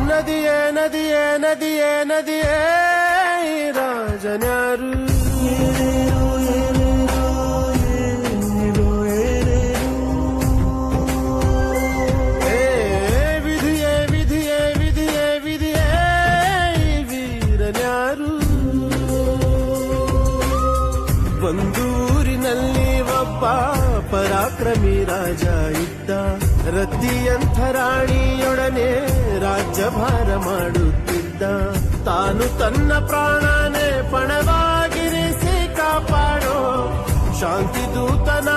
ನದಿಯೇ ನದಿಯೇ ನದಿಯೇ ನದಿಯೇ ರಾಜನ್ಯಾರು ವಿಧಿಯೇ ವಿಧಿಯೇ ವಿಧಿಯೇ ವಿಧಿಯೇ ವೀರನ್ಯಾರು ಒಂದೂರಿನಲ್ಲಿ ಒಬ್ಬ ಪರಾಕ್ರಮಿ ರಾಜ ಇದ್ದ ರತಿಯಂಥ ರಾಣಿಯೊಡನೆ ರಾಜ್ಯಭಾರ ಮಾಡುತ್ತಿದ್ದ ತಾನು ತನ್ನ ಪ್ರಾಣನೇ ಪಣವಾಗಿರಿಸಿ ಕಾಪಾಡೋ ಶಾಂತಿ ದೂತನ